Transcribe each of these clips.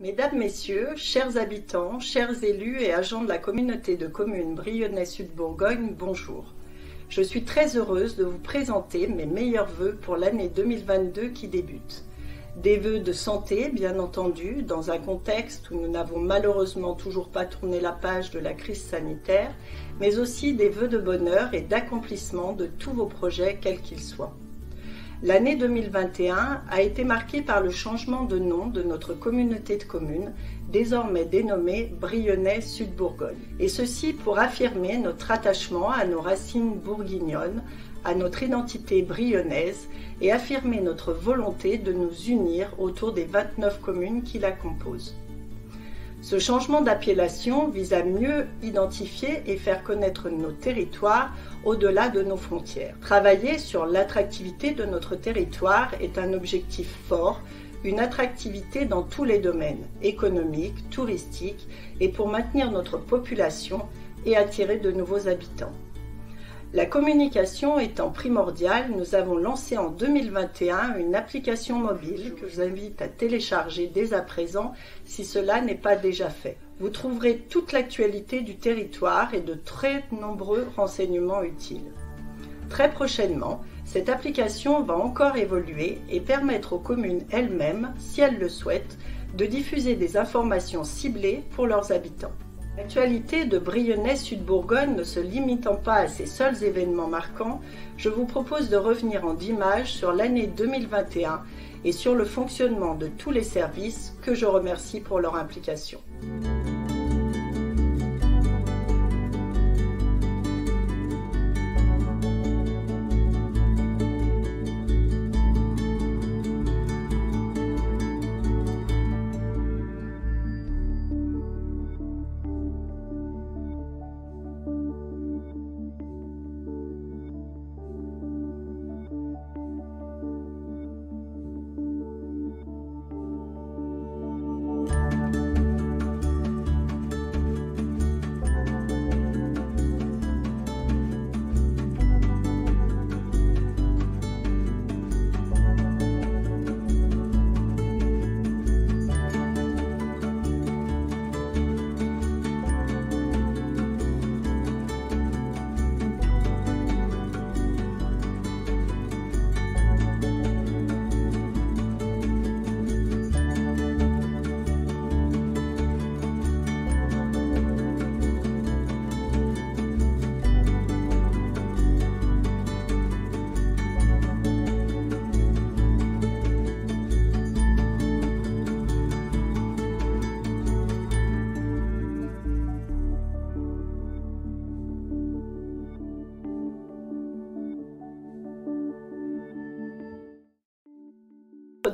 Mesdames, Messieurs, chers habitants, chers élus et agents de la communauté de communes Brionnais-Sud-Bourgogne, bonjour. Je suis très heureuse de vous présenter mes meilleurs vœux pour l'année 2022 qui débute. Des vœux de santé, bien entendu, dans un contexte où nous n'avons malheureusement toujours pas tourné la page de la crise sanitaire, mais aussi des vœux de bonheur et d'accomplissement de tous vos projets, quels qu'ils soient. L'année 2021 a été marquée par le changement de nom de notre communauté de communes, désormais dénommée Brionnais-Sud-Bourgogne. Et ceci pour affirmer notre attachement à nos racines bourguignonnes, à notre identité brionnnaise et affirmer notre volonté de nous unir autour des 29 communes qui la composent. Ce changement d'appellation vise à mieux identifier et faire connaître nos territoires au-delà de nos frontières. Travailler sur l'attractivité de notre territoire est un objectif fort, une attractivité dans tous les domaines, économiques, touristiques, et pour maintenir notre population et attirer de nouveaux habitants. La communication étant primordiale, nous avons lancé en 2021 une application mobile que je vous invite à télécharger dès à présent si cela n'est pas déjà fait. Vous trouverez toute l'actualité du territoire et de très nombreux renseignements utiles. Très prochainement, cette application va encore évoluer et permettre aux communes elles-mêmes, si elles le souhaitent, de diffuser des informations ciblées pour leurs habitants. L'actualité de Brionnais-Sud-Bourgogne ne se limitant pas à ces seuls événements marquants, je vous propose de revenir en 10 images sur l'année 2021 et sur le fonctionnement de tous les services que je remercie pour leur implication.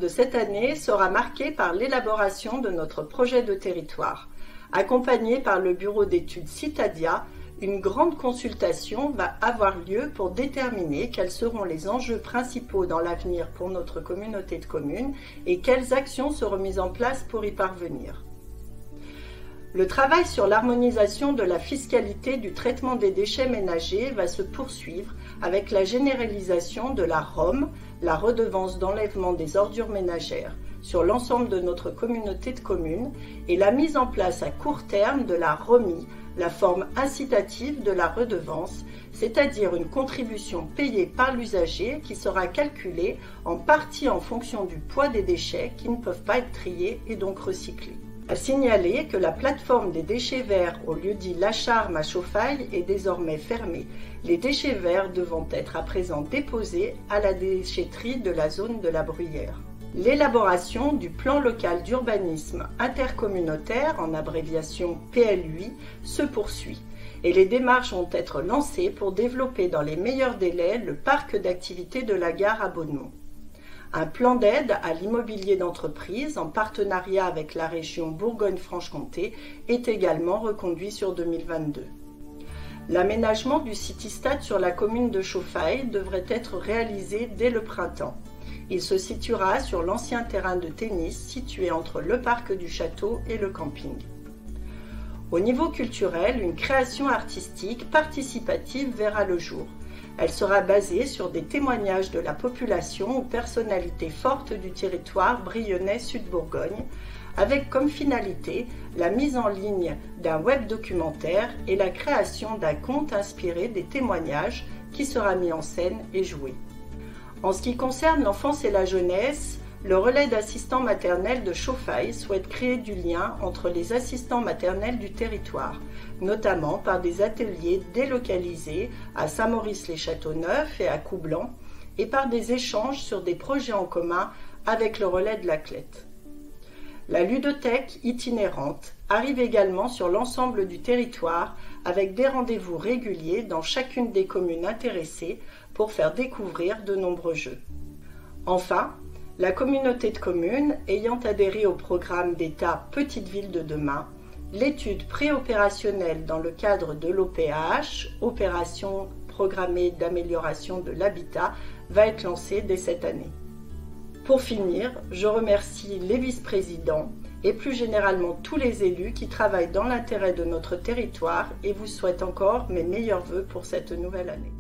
De cette année sera marqué par l'élaboration de notre projet de territoire. Accompagné par le bureau d'études Citadia, une grande consultation va avoir lieu pour déterminer quels seront les enjeux principaux dans l'avenir pour notre communauté de communes et quelles actions seront mises en place pour y parvenir. Le travail sur l'harmonisation de la fiscalité du traitement des déchets ménagers va se poursuivre avec la généralisation de la ROM, la redevance d'enlèvement des ordures ménagères, sur l'ensemble de notre communauté de communes et la mise en place à court terme de la ROMI, la forme incitative de la redevance, c'est-à-dire une contribution payée par l'usager qui sera calculée en partie en fonction du poids des déchets qui ne peuvent pas être triés et donc recyclés. À signaler que la plateforme des déchets verts au lieu-dit Lacharme à Chauffailles est désormais fermée, les déchets verts devant être à présent déposés à la déchetterie de la zone de la Bruyère. L'élaboration du plan local d'urbanisme intercommunautaire, en abréviation PLUI, se poursuit et les démarches vont être lancées pour développer dans les meilleurs délais le parc d'activités de la gare à Beaunemont. Un plan d'aide à l'immobilier d'entreprise en partenariat avec la région Bourgogne-Franche-Comté est également reconduit sur 2022. L'aménagement du Citystad sur la commune de Chauffailles devrait être réalisé dès le printemps. Il se situera sur l'ancien terrain de tennis situé entre le parc du château et le camping. Au niveau culturel, une création artistique participative verra le jour. Elle sera basée sur des témoignages de la population ou personnalités fortes du territoire Brionnais-Sud-Bourgogne, avec comme finalité la mise en ligne d'un web documentaire et la création d'un conte inspiré des témoignages qui sera mis en scène et joué. En ce qui concerne l'enfance et la jeunesse, le relais d'assistants maternels de Chauffailles souhaite créer du lien entre les assistants maternels du territoire, notamment par des ateliers délocalisés à Saint-Maurice-les-Châteaux-Neufs et à Coublan, et par des échanges sur des projets en commun avec le relais de la Clette. La ludothèque itinérante arrive également sur l'ensemble du territoire avec des rendez-vous réguliers dans chacune des communes intéressées pour faire découvrir de nombreux jeux. Enfin, la communauté de communes ayant adhéré au programme d'État Petites Villes de demain, l'étude préopérationnelle dans le cadre de l'OPAH, Opération programmée d'amélioration de l'habitat, va être lancée dès cette année. Pour finir, je remercie les vice-présidents et plus généralement tous les élus qui travaillent dans l'intérêt de notre territoire et vous souhaite encore mes meilleurs vœux pour cette nouvelle année.